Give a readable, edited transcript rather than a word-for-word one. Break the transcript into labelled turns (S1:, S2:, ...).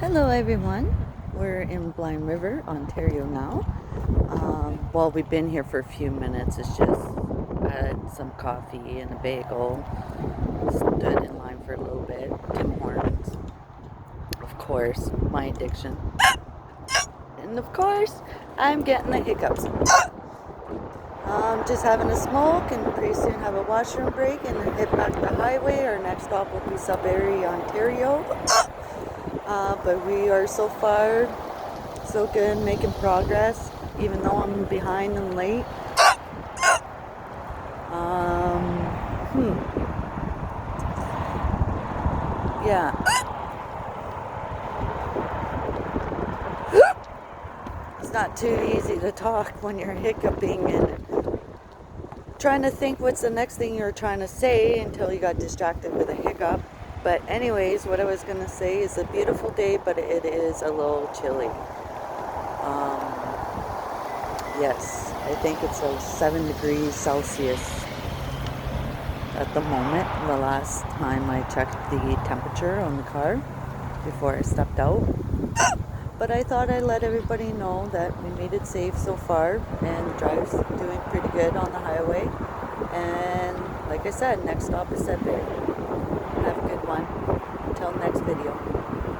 S1: Hello everyone, we're in Blind River, Ontario now. Well, we've been here for a few minutes. It's just I had some coffee and a bagel, stood in line for a little bit. Tim Hortons, of course, my addiction. And of course, I'm getting the hiccups. Just having a smoke and pretty soon have a washroom break and then hit back the highway. Our next stop will be Sudbury, Ontario. But we are so far so good, making progress, even though I'm behind and late. Um, yeah. It's not too easy to talk when you're hiccuping and trying to think what's the next thing you're trying to say until you got distracted with a hiccup. But anyways, what I was going to say is a beautiful day, but it is a little chilly. Yes, I think it's 7 degrees Celsius at the moment. The last time I checked the temperature on the car before I stepped out. But I thought I'd let everybody know that we made it safe so far and the drive's doing pretty good on the highway. And like I said, next stop is Sudbury. Have a good one. Until next video.